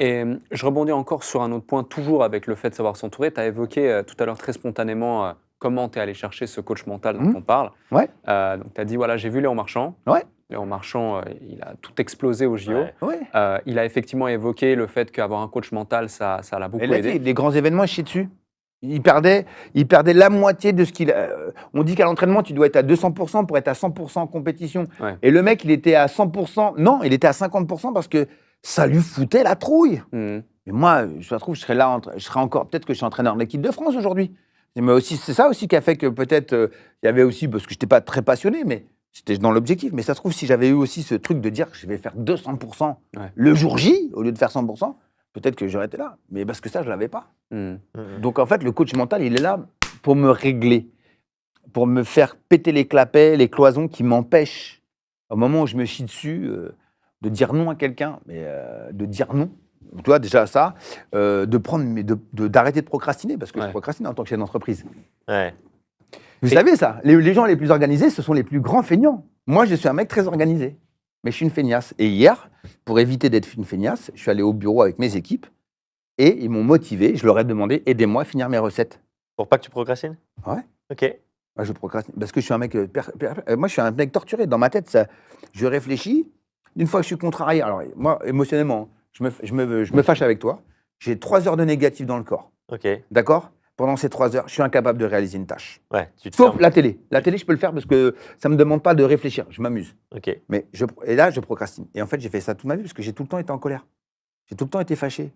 Et je rebondis encore sur un autre point, toujours avec le fait de savoir s'entourer. Tu as évoqué tout à l'heure très spontanément comment tu es allé chercher ce coach mental dont Mmh. on parle. Ouais, Donc tu as dit, voilà, j'ai vu Léon Marchand. ouais, Léon Marchand, il a tout explosé au JO. Ouais. ouais. Il a effectivement évoqué le fait qu'avoir un coach mental, ça l'a Et beaucoup là, aidé. les grands événements, il chie dessus. Il perdait la moitié de ce qu'il a. On dit qu'à l'entraînement, tu dois être à 200% pour être à 100% en compétition. Ouais. Et le mec, il était à 100%. Non, il était à 50% parce que ça lui foutait la trouille. Mhm. Mais moi, je trouve, je serais là, je serais encore. Peut-être que je suis entraîneur de l'équipe de France aujourd'hui. Mais aussi, c'est ça aussi qui a fait que peut-être il y avait aussi, parce que je n'étais pas très passionné, mais c'était dans l'objectif. Mais ça se trouve, si j'avais eu aussi ce truc de dire que je vais faire 200% Ouais. le jour J au lieu de faire 100%, peut-être que j'aurais été là. Mais parce que ça, je l'avais pas. Mhm. Donc en fait, le coach mental, il est là pour me régler, pour me faire péter les clapets, les cloisons qui m'empêchent, au moment où je me chie dessus, de dire non à quelqu'un, mais de dire non. Tu vois, déjà ça, d'arrêter de procrastiner, parce que je Ouais. procrastine en tant que chef d'entreprise. Ouais. Vous savez ça, les gens les plus organisés, ce sont les plus grands feignants. Moi, je suis un mec très organisé, mais je suis une feignasse. Et hier, pour éviter d'être une feignasse, je suis allé au bureau avec mes équipes, et ils m'ont motivé, je leur ai demandé, aidez-moi à finir mes recettes. Pour pas que tu procrastines? Ouais. Ok. Moi, je procrastine parce que je suis un mec, moi, je suis un mec torturé. Dans ma tête, ça, je réfléchis. Une fois que je suis contrarié, alors moi, émotionnellement, je me fâche avec toi. J'ai 3 heures de négatif dans le corps. Ok. D'accord? Pendant ces 3 heures, je suis incapable de réaliser une tâche. Ouais. Tu te Sauf fermes. la télé. La télé, je peux le faire parce que ça ne me demande pas de réfléchir. Je m'amuse. Ok. Mais et là, je procrastine. Et en fait, j'ai fait ça toute ma vie parce que j'ai tout le temps été en colère. J'ai tout le temps été fâché.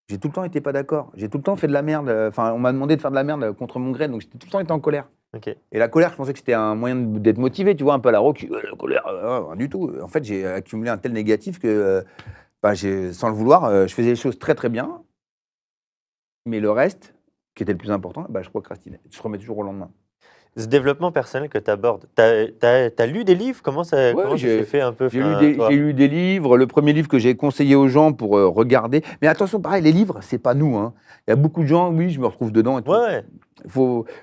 J'ai tout le temps été pas d'accord. J'ai tout le temps fait de la merde. Enfin, on m'a demandé de faire de la merde contre mon gré, donc j'ai tout le temps été en colère. Ok. Et la colère, je pensais que c'était un moyen d'être motivé, tu vois, un peu à la rock. La colère, rien du tout. En fait, j'ai accumulé un tel négatif que, sans le vouloir, je faisais les choses très très bien. Mais le reste, qui était le plus important, je procrastinais. Je remets toujours au lendemain. Ce développement personnel que tu abordes, t'as lu des livres? Comment ça s'est fait un peu? J'ai lu des livres. Le premier livre que j'ai conseillé aux gens pour regarder. Mais attention, pareil, les livres, c'est pas nous. Hein. Il y a beaucoup de gens, oui, je me retrouve dedans. Et tout. Ouais.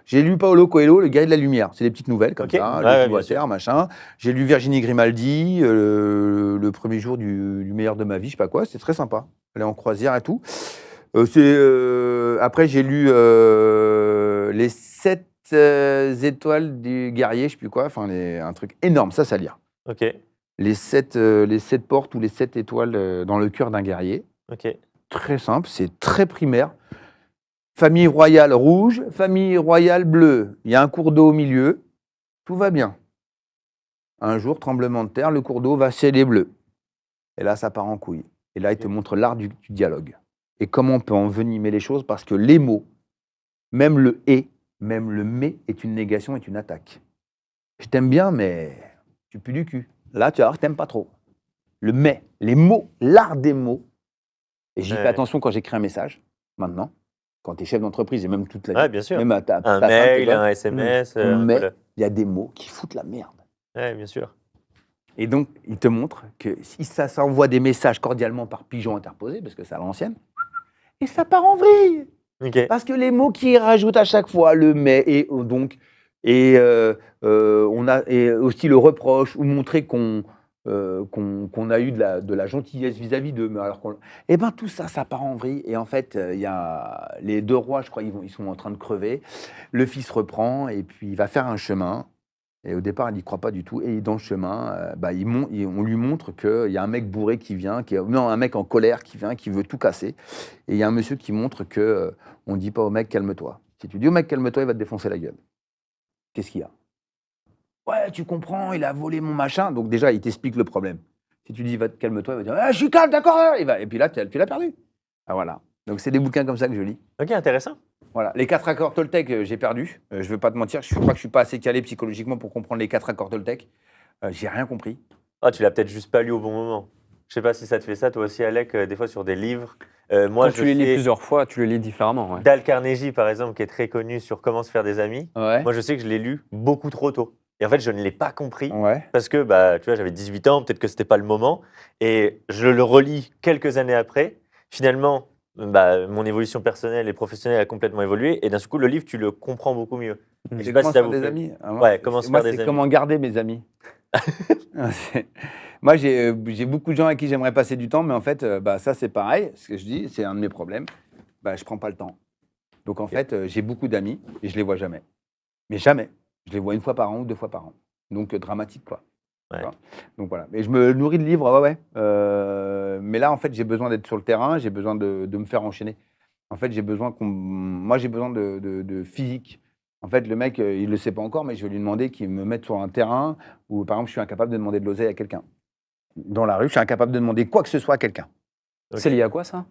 J'ai lu Paolo Coelho, Le Guerrier de la Lumière. C'est des petites nouvelles comme Ok. ça, Ouais, le bien Water, machin. J'ai lu Virginie Grimaldi, le premier jour du meilleur de ma vie, je sais pas quoi. C'est très sympa. Elle est en croisière et tout. Après, j'ai lu les 7 étoiles du guerrier, je sais plus quoi. Enfin, un truc énorme, ça à lire. Ok. Les 7 portes ou les 7 étoiles dans le cœur d'un guerrier. Ok. Très simple, c'est très primaire. Famille royale rouge, famille royale bleue. Il y a un cours d'eau au milieu, tout va bien. Un jour, tremblement de terre, le cours d'eau va chez les bleus. Et là, ça part en couille. Et là, il te montre l'art du dialogue. Et comment on peut envenimer les choses, parce que les mots, même le « et », même le « mais » est une négation, est une attaque. Je t'aime bien, mais tu pues du cul. Là, tu vas voir que t'aimes pas trop. Le « mais », les mots, l'art des mots. Et j'y fais attention quand j'écris un message, maintenant. Quand tu es chef d'entreprise et même toute la vie. Ouais, bien sûr. Même Un ta femme, mail, tu vois. un SMS. Mais Voilà. il y a des mots qui foutent la merde. Ouais, bien sûr. Et donc, il te montre que si ça s'envoie des messages cordialement par pigeon interposé, parce que c'est à l'ancienne, et ça part en vrille. Ok. Parce que les mots qui rajoutent à chaque fois le mais et donc, et on a et aussi le reproche ou montrer qu'on a eu de la gentillesse vis-à-vis d'eux, mais alors et ben tout ça, ça part en vrille. Et en fait, il y a les 2 rois, je crois, ils sont en train de crever. Le fils reprend et puis il va faire un chemin. Et au départ, il n'y croit pas du tout. Et dans le chemin, on lui montre qu'il y a un mec bourré qui vient, un mec en colère qui vient, qui veut tout casser. Et il y a un monsieur qui montre que on ne dit pas au mec calme-toi. Si tu dis au mec calme-toi, il va te défoncer la gueule. Qu'est-ce qu'il y a? Ouais, tu comprends, il a volé mon machin. Donc déjà, il t'explique le problème. Si tu dis calme-toi, il va dire je suis calme, d'accord. Et puis là, tu l'as perdu. Ah, voilà. Donc c'est des bouquins comme ça que je lis. Ok, intéressant. Voilà, les 4 accords Toltec, j'ai perdu. Je ne veux pas te mentir, je crois que je ne suis pas assez calé psychologiquement pour comprendre les 4 accords Toltec. J'ai rien compris. Ah, tu l'as peut-être juste pas lu au bon moment. Je sais pas si ça te fait ça, toi aussi, Alec, des fois sur des livres. Moi, Quand tu les lis plusieurs fois, tu les lis différemment. Ouais. Dale Carnegie, par exemple, qui est très connu sur comment se faire des amis. Ouais. Moi, je sais que je l'ai lu beaucoup trop tôt. Et en fait, je ne l'ai pas compris. Ouais. Parce que, tu vois, j'avais 18 ans, peut-être que c'était pas le moment. Et je le relis quelques années après. Finalement, mon évolution personnelle et professionnelle a complètement évolué. Et d'un seul coup, le livre, tu le comprends beaucoup mieux. Et je sais pas si comment ça faire vous des fait. amis. Ouais, comment se faire des c'est amis. comment garder mes amis. Moi, j'ai beaucoup de gens avec qui j'aimerais passer du temps, mais en fait, ça, c'est pareil. Ce que je dis, c'est un de mes problèmes. Je prends pas le temps. Donc, en fait, j'ai beaucoup d'amis et je les vois jamais. Mais jamais. Je les vois 1 fois par an ou 2 fois par an. Donc, dramatique, quoi. Ouais. Tu vois. Donc, voilà. Et je me nourris de livres, ouais. Mais là, en fait, j'ai besoin d'être sur le terrain, j'ai besoin de me faire enchaîner. En fait, j'ai besoin moi, j'ai besoin de physique. En fait, le mec, il le sait pas encore, mais je vais lui demander qu'il me mette sur un terrain où, par exemple, je suis incapable de demander de l'oseille à quelqu'un. Dans la rue, je suis incapable de demander quoi que ce soit à quelqu'un. Ok. C'est lié à quoi ça?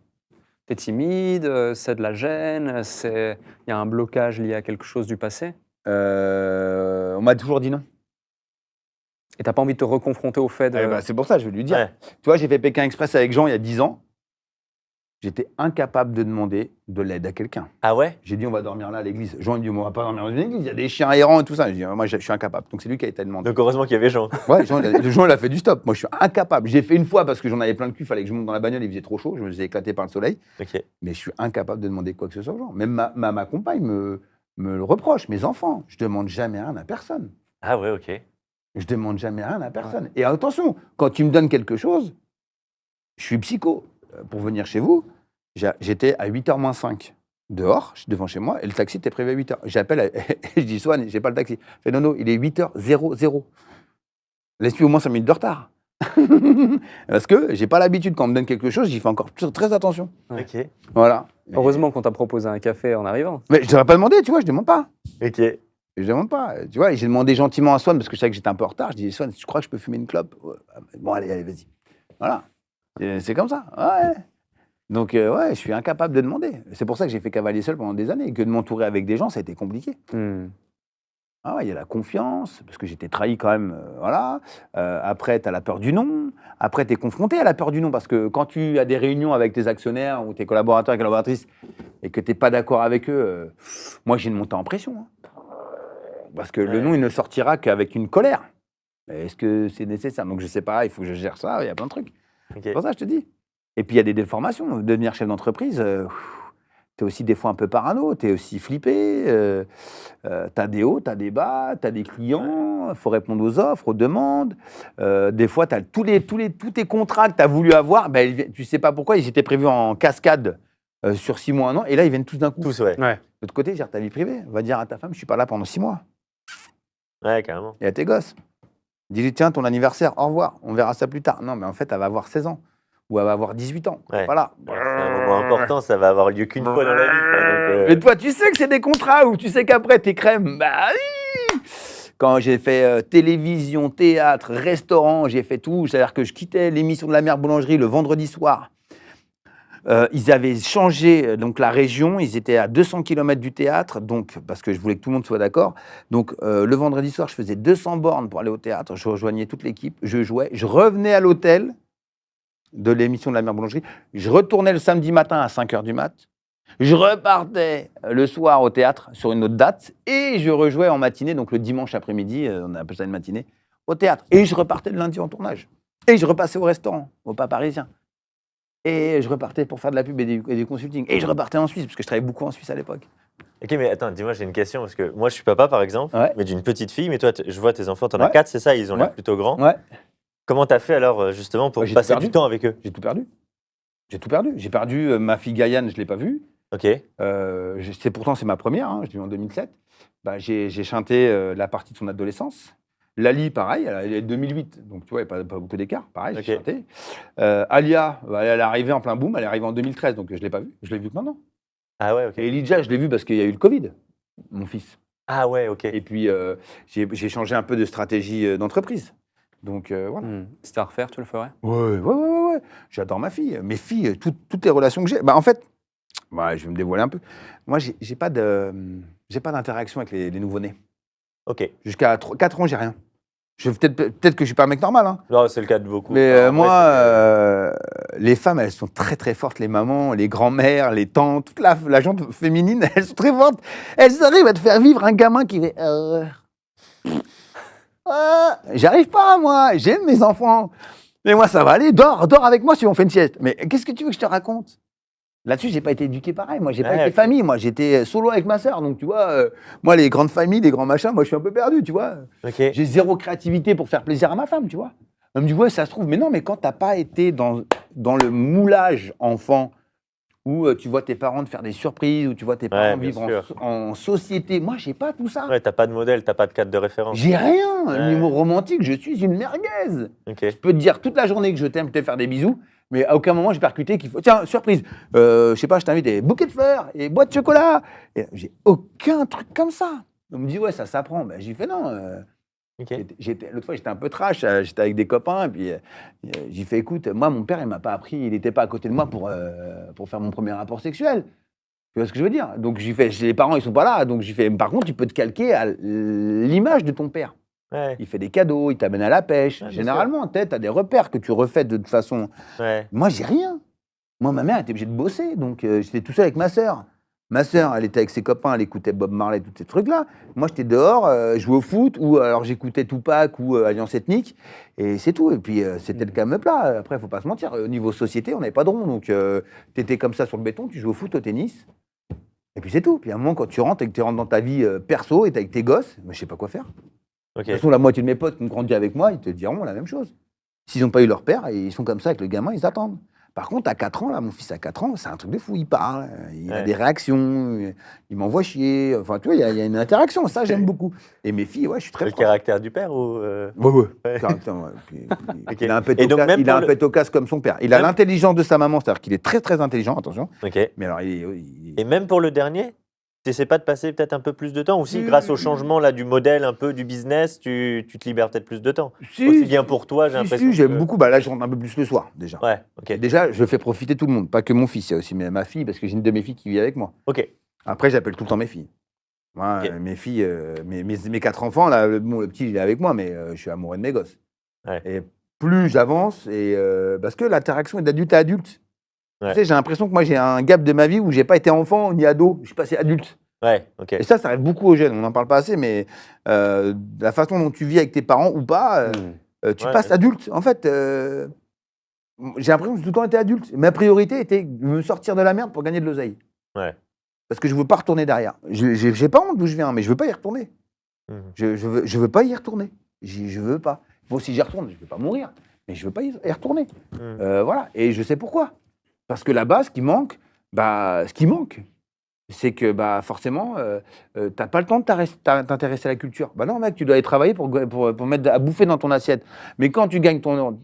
T'es timide, c'est de la gêne, il y a un blocage lié à quelque chose du passé? On m'a toujours dit non. Et t'as pas envie de te reconfronter au fait de... C'est pour ça, je vais lui dire. Ouais. Tu vois, j'ai fait Pékin Express avec Jean il y a 10 ans. J'étais incapable de demander de l'aide à quelqu'un. Ah ouais? J'ai dit, on va dormir là à l'église. Jean, il dit, on va pas dormir dans une église, il y a des chiens errants et tout ça. Je dis, moi, je suis incapable. Donc, c'est lui qui a été demandé. Donc heureusement qu'il y avait Jean. Ouais, Jean, il a fait du stop. Moi, je suis incapable. J'ai fait une fois parce que j'en avais plein le cul, il fallait que je monte dans la bagnole, il faisait trop chaud, je me faisais éclater par le soleil. Ok. Mais je suis incapable de demander quoi que ce soit aux gens. Même ma compagne me le reproche, mes enfants. Je demande jamais rien à personne. Ah ouais, ok. Je demande jamais rien à personne. Et attention, quand tu me donnes quelque chose, je suis psycho. Pour venir chez vous, j'étais à 8h moins 5 dehors, devant chez moi, et le taxi était prévu à 8h. J'appelle, je dis, Swan, j'ai pas le taxi. Il fait, non, il est 8h00. Laisse-lui au moins 5 minutes de retard. Parce que j'ai pas l'habitude, quand on me donne quelque chose, j'y fais encore très attention. Ouais. Ok. Voilà. Heureusement qu'on t'a proposé un café en arrivant. Mais je t'aurais pas demandé, tu vois, je demande pas. Ok. Je demande pas. Tu vois, et j'ai demandé gentiment à Swan, parce que je savais que j'étais un peu en retard. Je dis, Swan, tu crois que je peux fumer une clope? Ouais. Bon, allez, vas-y. Voilà. C'est comme ça. Ouais. Donc, ouais, je suis incapable de demander. C'est pour ça que j'ai fait cavalier seul pendant des années. Et que de m'entourer avec des gens, ça a été compliqué. Ah ouais, il y a la confiance, parce que j'étais trahi quand même, voilà. Après, tu as la peur du non. Après, tu es confronté à la peur du non, parce que quand tu as des réunions avec tes actionnaires ou tes collaborateurs et collaboratrices et que tu n'es pas d'accord avec eux, moi, j'ai une montée en pression. Hein. Parce que le non, il ne sortira qu'avec une colère. Est-ce que c'est nécessaire? Donc, je ne sais pas, il faut que je gère ça, il y a plein de trucs. Ok. C'est pour ça que je te dis. Et puis, il y a des déformations. Devenir chef d'entreprise, tu es aussi des fois un peu parano, tu es aussi flippé. Tu as des hauts, tu as des bas, tu as des clients, il faut répondre aux offres, aux demandes. Des fois, tu as tous tes contrats que tu as voulu avoir, tu ne sais pas pourquoi, ils étaient prévus en cascade sur 6 mois, 1 an, et là, ils viennent tous d'un coup. Tous, ouais. Ouais. De l'autre côté, gère ta vie privée. Va dire à ta femme, je ne suis pas là pendant 6 mois. Ouais, carrément. Et à tes gosses. Dis-lui, tiens, ton anniversaire, au revoir, on verra ça plus tard. Non, mais en fait, elle va avoir 16 ans. Ou elle va avoir 18 ans. Ouais. Voilà. C'est un moment important, ça va avoir lieu qu'une fois dans la vie. Quoi, donc, Mais toi, tu sais que c'est des contrats où tu sais qu'après, t'es crème. Bah oui. Quand j'ai fait télévision, théâtre, restaurant, j'ai fait tout. C'est-à-dire que je quittais l'émission de la mère boulangerie le vendredi soir. Ils avaient changé donc la région, ils étaient à 200 km du théâtre, donc, parce que je voulais que tout le monde soit d'accord. Donc le vendredi soir, je faisais 200 bornes pour aller au théâtre, je rejoignais toute l'équipe, je jouais, je revenais à l'hôtel de l'émission de la mère boulangerie, je retournais le samedi matin à 5h du mat', je repartais le soir au théâtre sur une autre date, et je rejouais en matinée, donc le dimanche après-midi, on appelle ça une matinée, au théâtre. Et je repartais le lundi en tournage. Et je repassais au restaurant, au Pas Parisien. Et je repartais pour faire de la pub et du consulting. Et je repartais en Suisse, parce que je travaillais beaucoup en Suisse à l'époque. Ok, mais attends, dis-moi, j'ai une question, parce que moi, je suis papa, par exemple, Ouais. mais d'une petite fille, mais toi, je vois tes enfants, t'en as Ouais. 4, c'est ça? Ils ont l'air Ouais. plutôt grands. Ouais, Comment t'as fait alors, justement, pour J'ai tout passer perdu. du temps avec eux? j'ai tout perdu. J'ai tout perdu. J'ai perdu ma fille Gaïane, je ne l'ai pas vue. Ok. Pourtant, c'est ma première, hein, je l'ai eu en 2007. J'ai chanté la partie de son adolescence. Lali, pareil, elle est de 2008, donc tu vois, il n'y a pas beaucoup d'écart, pareil, j'ai Ok. chanté. Alia, elle est arrivée en plein boom, elle est arrivée en 2013, donc je ne l'ai pas vue, je l'ai vue que maintenant. Ah ouais, ok. Et Elijah, je l'ai vu parce qu'il y a eu le Covid, mon fils. Ah ouais, ok. Et puis, j'ai changé un peu de stratégie d'entreprise. Donc, voilà. C'était à refaire, tu le ferais? Ouais. J'adore ma fille. Mes filles, toutes les relations que j'ai. En fait, je vais me dévoiler un peu. Moi, j'ai pas d'interaction avec les nouveau-nés. Ok. Jusqu'à 4 ans, j'ai rien. Peut-être que je suis pas un mec normal, hein. Non, c'est le cas de beaucoup. Mais Enfin, moi, les femmes, elles sont très très fortes, les mamans, les grands-mères, les tantes, toute la gente féminine, elles sont très fortes. Elles arrivent à te faire vivre un gamin qui fait. J'arrive pas, moi. J'aime mes enfants. Mais moi, ça va aller. Dors avec moi si on fait une sieste. Mais qu'est-ce que tu veux que je te raconte? Là-dessus, j'ai pas été éduqué pareil. Moi, j'ai pas Ouais, été ok. famille. Moi, j'étais solo avec ma sœur. Donc, tu vois, moi, les grandes familles, les grands machins, moi, je suis un peu perdu, tu vois. Ok. J'ai zéro créativité pour faire plaisir à ma femme, tu vois. Elle me dit, ouais, ça se trouve. Mais non, mais quand t'as pas été dans le moulage enfant, où tu vois tes parents te faire des surprises, où tu vois tes parents bien vivre sûr. en société, moi, j'ai pas tout ça. Ouais, t'as pas de modèle, t'as pas de cadre de référence. J'ai rien. Ouais. Niveau romantique, je suis une merguez. Ok. Je peux te dire toute la journée que je t'aime, te faire des bisous, mais à aucun moment j'ai percuté qu'il faut. Tiens, surprise, je sais pas, je t'invite des bouquets de fleurs et boîtes de chocolat. Et j'ai aucun truc comme ça. On me dit, ouais, ça s'apprend. Ben, j'ai fait non. Ok. L'autre fois, j'étais un peu trash, j'étais avec des copains, et puis j'ai fait écoute, moi, mon père, il m'a pas appris, il n'était pas à côté de moi pour faire mon premier rapport sexuel. Tu vois ce que je veux dire? Donc, j'ai fait, les parents, ils sont pas là, donc j'ai fait, par contre, tu peux te calquer à l'image de ton père. Ouais. Il fait des cadeaux, il t'amène à la pêche. Ouais, bien Généralement, tu as des repères que tu refais de toute façon. Ouais. Moi, j'ai rien. Moi, ma mère était obligée de bosser, donc j'étais tout seul avec ma sœur. Ma sœur, elle était avec ses copains, elle écoutait Bob Marley, tous ces trucs-là. Moi, j'étais dehors, jouais au foot, ou alors j'écoutais Tupac ou Alliance Ethnique, et c'est tout. Et puis, c'était le calme plat. Après, il faut pas se mentir, au niveau société, on n'avait pas de rond. Donc, tu étais comme ça sur le béton, tu jouais au foot, au tennis, et puis c'est tout. Puis à un moment, quand tu rentres et que tu rentres dans ta vie perso et t'es avec tes gosses, je sais pas quoi faire. Ok. De toute façon, la moitié de mes potes qui ont grandi avec moi, ils te diront la même chose. S'ils n'ont pas eu leur père, et ils sont comme ça avec le gamin, ils attendent. Par contre, à 4 ans, là, mon fils a 4 ans, c'est un truc de fou. Il parle, il a Ouais. des réactions, il m'envoie chier. Enfin, tu vois, il y a une interaction. Ça, j'aime beaucoup. Et mes filles, ouais, je suis très Le proche. caractère du père ou Ouais. Ouais. Caractère, ouais. Puis, Ok. il a un pet Et donc, au même il a pour un le- pet au casque comme son père. Il a Même- l'intelligence de sa maman, c'est-à-dire qu'il est très, très intelligent, attention. Ok. Mais alors, Et même pour le dernier, tu n'essaies pas de passer peut-être un peu plus de temps aussi, Si. grâce au changement là, du modèle, un peu du business, tu te libères peut-être plus de temps. Si, Aussi bien pour toi, j'ai si, l'impression. si, j'aime que- beaucoup. Bah, là, je rentre un peu plus le soir, déjà. Ouais, ok. Déjà, je fais profiter tout le monde, pas que mon fils, il y a aussi ma fille, parce que j'ai une de mes filles qui vit avec moi. Ok. Après, j'appelle tout le temps mes filles. Moi, Ok. mes filles, mes 4 enfants, là, le petit, il est avec moi, mais je suis amoureux de mes gosses. Ouais. Et plus j'avance, parce que l'interaction est d'adulte à adulte. Ouais. Tu sais, j'ai l'impression que moi, j'ai un gap de ma vie où j'ai pas été enfant ni ado, je suis passé adulte. Ouais, ok. Et ça arrive beaucoup aux jeunes, on n'en parle pas assez, mais la façon dont tu vis avec tes parents ou pas, tu Ouais, passes bien adulte. En fait, j'ai l'impression que j'ai tout le temps été adulte. Ma priorité était de me sortir de la merde pour gagner de l'oseille. Ouais. Parce que je veux pas retourner derrière. J'ai pas honte d'où je viens, mais je veux pas y retourner. Mhm. Je veux pas y retourner. Je veux pas. Bon, si j'y retourne, je vais pas mourir, mais je veux pas y retourner. Mhm. Voilà. Et je sais pourquoi. Parce que là-bas, ce qui manque, c'est que forcément, t'as pas le temps de t'intéresser à la culture. Bah non, mec, tu dois aller travailler pour mettre à bouffer dans ton assiette. Mais quand tu gagnes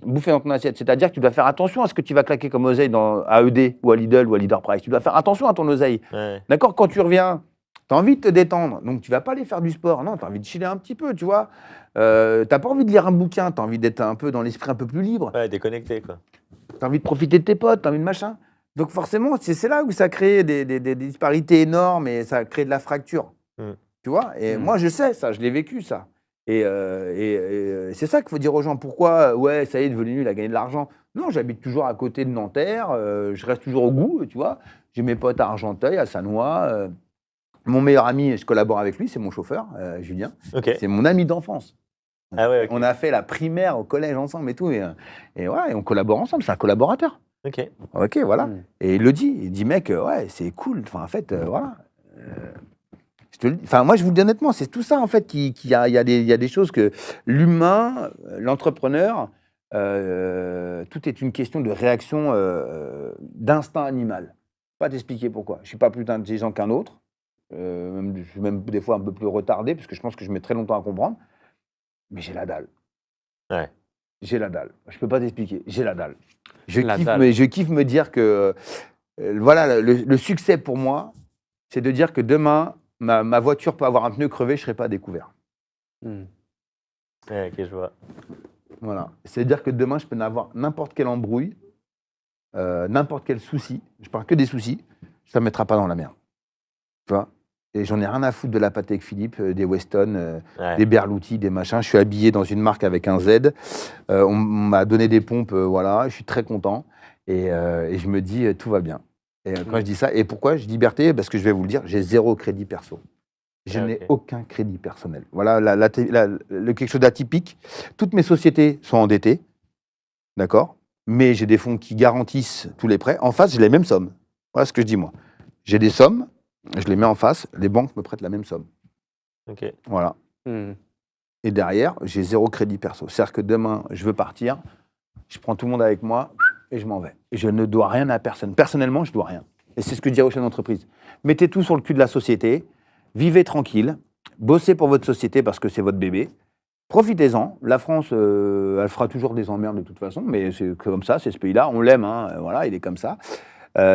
bouffer dans ton assiette, c'est-à-dire que tu dois faire attention à ce que tu vas claquer comme oseille à ED ou à Lidl ou à Leader Price. Tu dois faire attention à ton oseille. Ouais. D'accord? Quand tu reviens, tu as envie de te détendre. Donc, tu vas pas aller faire du sport. Non, tu as envie de chiller un petit peu, tu vois. T'as pas envie de lire un bouquin. Tu as envie d'être un peu dans l'esprit un peu plus libre. Ouais, déconnecté, quoi. Tu as envie de profiter de tes potes. Tu as envie de machin. Donc, forcément, c'est là où ça crée des disparités énormes et ça crée de la fracture. Mm. Tu vois? Et moi, je sais ça. Je l'ai vécu, ça. Et c'est ça qu'il faut dire aux gens. Pourquoi, ouais, ça y est, devenu, il a gagné de l'argent. Non, j'habite toujours à côté de Nanterre. Je reste toujours au goût, tu vois. J'ai mes potes à Argenteuil, à Sannois. Mon meilleur ami, je collabore avec lui, c'est mon chauffeur, Julien. Ok. C'est mon ami d'enfance. Ah ouais, ok. On a fait la primaire au collège ensemble et tout. Et voilà, et on collabore ensemble. C'est un collaborateur. Ok. Ok, voilà. Mm. Et il le dit. Il dit, mec, ouais, c'est cool. Enfin, en fait, voilà. Enfin, moi, je vous le dis honnêtement, c'est tout ça, en fait, il y a des choses que l'humain, l'entrepreneur, tout est une question de réaction d'instinct animal. Pas t'expliquer pourquoi. Je ne suis pas plus intelligent qu'un autre. Je suis même des fois un peu plus retardé, parce que je pense que je mets très longtemps à comprendre. Mais j'ai la dalle. Ouais. J'ai la dalle. Je ne peux pas t'expliquer. J'ai la dalle. La dalle. Mais je kiffe me dire que voilà, le succès pour moi, c'est de dire que demain, ma voiture peut avoir un pneu crevé, je ne serai pas découvert. Mm. Ouais, ok, je vois. Voilà. C'est-à-dire que demain, je peux avoir n'importe quelle embrouille, n'importe quel souci. Je parle que des soucis. Ça ne me mettra pas dans la merde. Tu vois? Et j'en ai rien à foutre de la Patek Philippe, des Weston, Ouais. des Berluti, des machins. Je suis habillé dans une marque avec un Z. On m'a donné des pompes, voilà. Je suis très content. Et je me dis, tout va bien. Et quand je dis ça, et pourquoi je dis liberté? Parce que je vais vous le dire, j'ai 0 crédit perso. Je Ah, n'ai ok. aucun crédit personnel. Voilà quelque chose d'atypique. Toutes mes sociétés sont endettées, d'accord? Mais j'ai des fonds qui garantissent tous les prêts. En face, j'ai les mêmes sommes. Voilà ce que je dis, moi. J'ai des sommes, je les mets en face, les banques me prêtent la même somme. Ok. Voilà. Hmm. Et derrière, j'ai 0 crédit perso. C'est-à-dire que demain, je veux partir, je prends tout le monde avec moi et je m'en vais. Et je ne dois rien à personne. Personnellement, je ne dois rien. Et c'est ce que je dis aux chefs d'entreprise. Mettez tout sur le cul de la société, vivez tranquille, bossez pour votre société parce que c'est votre bébé. Profitez-en. La France, elle fera toujours des emmerdes de toute façon, mais c'est comme ça, c'est ce pays-là. On l'aime, hein, voilà, il est comme ça.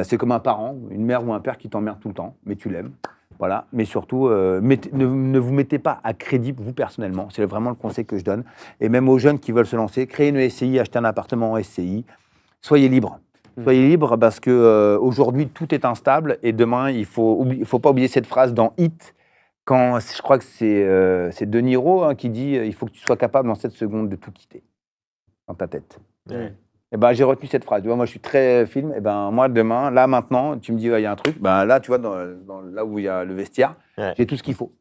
C'est comme un parent, une mère ou un père qui t'emmerde tout le temps, mais tu l'aimes. Voilà. Mais surtout, ne vous mettez pas à crédit, vous personnellement. C'est vraiment le conseil que je donne. Et même aux jeunes qui veulent se lancer, créez une SCI, achetez un appartement en SCI. Soyez libre. Soyez libre parce que aujourd'hui, tout est instable et demain, il faut pas oublier cette phrase dans Hit. Quand, je crois que c'est De Niro qui dit il faut que tu sois capable en 7 secondes de tout quitter dans ta tête. Ouais. Et ben, j'ai retenu cette phrase. Tu vois, moi, je suis très film. Et ben, moi, demain, là, maintenant, tu me dis, il y a un truc. Ben, là, tu vois, là où il y a le vestiaire, Ouais. j'ai tout ce qu'il faut.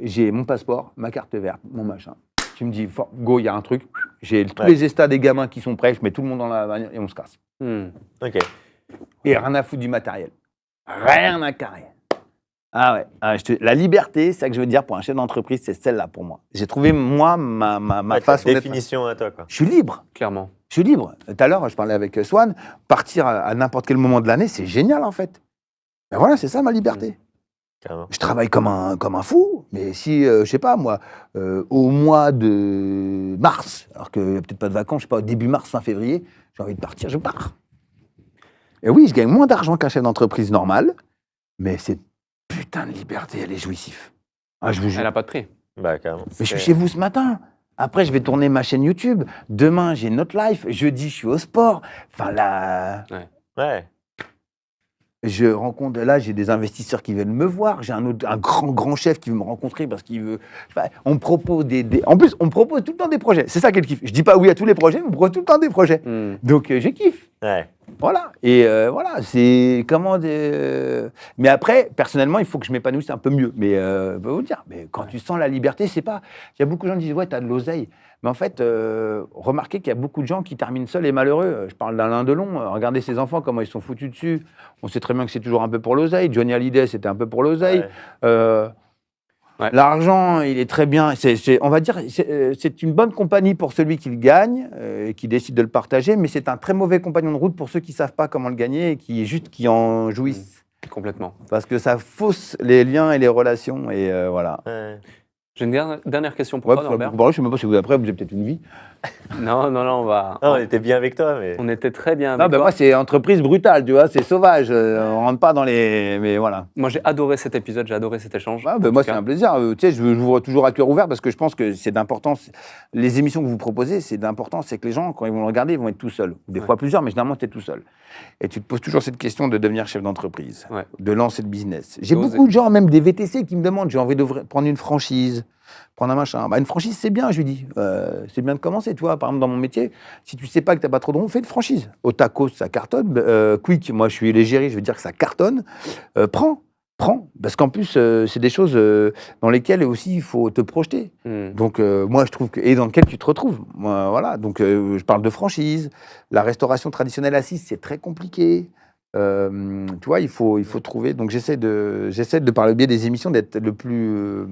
J'ai mon passeport, ma carte verte, mon machin. Tu me dis, go, il y a un truc. J'ai tous les estats des gamins qui sont prêts. Je mets tout le monde dans la bagnole et on se casse. Ok. Et rien à foutre du matériel. Rien à carrer. Ah ouais. La liberté, c'est ça que je veux dire pour un chef d'entreprise, c'est celle-là pour moi. J'ai trouvé, moi, ma Ouais, façon ta d'être. définition à toi, quoi. Je suis libre. Clairement. Je suis libre. Tout à l'heure, je parlais avec Swan. Partir à n'importe quel moment de l'année, c'est génial, en fait. Ben voilà, c'est ça ma liberté. Carrément. Je travaille comme un fou, mais si, je sais pas, moi, au mois de mars, alors qu'il n'y a peut-être pas de vacances, je sais pas, début mars, fin février, j'ai envie de partir, je pars. Et oui, je gagne moins d'argent qu'un chef d'entreprise normal, mais cette putain de liberté, elle est jouissive. Ah, je vous jure. Elle n'a pas de prix. Bah, carrément. Mais je suis chez vous ce matin. Après, je vais tourner ma chaîne YouTube. Demain, j'ai notre life. Jeudi, je suis au sport. Enfin, là, Ouais. je rencontre. Là, j'ai des investisseurs qui viennent me voir. J'ai un grand chef qui veut me rencontrer parce qu'il veut. Enfin, on me propose En plus, on me propose tout le temps des projets. C'est ça qu'elle kiffe. Je dis pas oui à tous les projets, mais on me propose tout le temps des projets. Donc, je kiffe. Ouais. Voilà. Et voilà, c'est comment. Mais après, personnellement, il faut que je m'épanouisse un peu mieux. Mais je peux vous le dire, mais quand tu sens la liberté, c'est pas. Il y a beaucoup de gens qui disent ouais, t'as de l'oseille. Mais en fait, remarquez qu'il y a beaucoup de gens qui terminent seuls et malheureux. Je parle d'Alain Delon. Regardez ses enfants, comment ils sont foutus dessus. On sait très bien que c'est toujours un peu pour l'oseille. Johnny Hallyday, c'était un peu pour l'oseille. Ouais. L'argent, il est très bien. On va dire, c'est une bonne compagnie pour celui qui le gagne et qui décide de le partager, mais c'est un très mauvais compagnon de route pour ceux qui ne savent pas comment le gagner et qui en jouissent. Complètement. Parce que ça fausse les liens et les relations. Et voilà. Ouais. J'ai une dernière question pour Ouais, toi, Norbert. je ne sais même pas si vous, après, vous avez peut-être une vie. Non, on va. Non, on était bien avec toi, mais. On était très bien Non, avec ben toi. moi, c'est entreprise brutale, tu vois, c'est sauvage. On rentre pas dans les. Mais voilà. Moi, j'ai adoré cet épisode, j'ai adoré cet échange. Ah, En ben moi, tout c'est cas. un plaisir. Tu sais, je vous vois toujours à cœur ouvert parce que je pense que c'est d'importance. Les émissions que vous proposez, c'est d'importance. C'est que les gens, quand ils vont le regarder, ils vont être tout seuls. Des fois plusieurs, mais généralement, tu es tout seul. Et tu te poses toujours cette question de devenir chef d'entreprise, Ouais. de lancer le business. J'ai D'oser. beaucoup de gens, même des VTC, qui me demandent j'ai envie de prendre une franchise, prendre un machin. Bah, une franchise, c'est bien, je lui dis. C'est bien de commencer, tu vois. Par exemple, dans mon métier, si tu sais pas que tu n'as pas trop de ronds, fais une franchise. Au tacos, ça cartonne. Quick, moi, je suis l'égérie, je veux dire que ça cartonne. Prends. Parce qu'en plus, c'est des choses dans lesquelles aussi il faut te projeter. Donc, moi, je trouve que. Et dans lesquelles tu te retrouves. Moi, voilà. Donc, je parle de franchise. La restauration traditionnelle assise, c'est très compliqué. Tu vois, il faut trouver. Donc, j'essaie de, par le biais des émissions, d'être le plus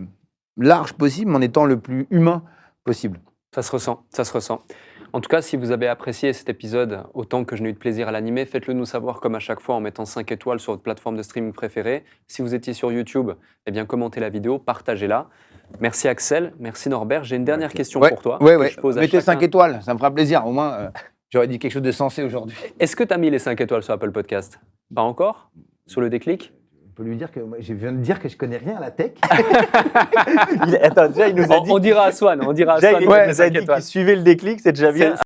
large possible, mais en étant le plus humain possible. Ça se ressent, ça se ressent. En tout cas, si vous avez apprécié cet épisode autant que je n'ai eu de plaisir à l'animer, faites-le nous savoir comme à chaque fois en mettant 5 étoiles sur votre plateforme de streaming préférée. Si vous étiez sur YouTube, eh bien commentez la vidéo, partagez-la. Merci Axel, merci Norbert. J'ai une dernière question pour toi. Ouais. que je pose à Mettez chacun. 5 étoiles, ça me fera plaisir. Au moins, j'aurais dit quelque chose de sensé aujourd'hui. Est-ce que tu as mis les 5 étoiles sur Apple Podcast? Pas encore? Sur le déclic? On peut lui dire que je viens de dire que je connais rien à la tech. Attends, déjà, il nous a dit. On dira à Swan, on dira à Déjà, Swan. il de mettre les nous a 5 dit étoiles. qu'il suivait le déclic, c'est déjà bien.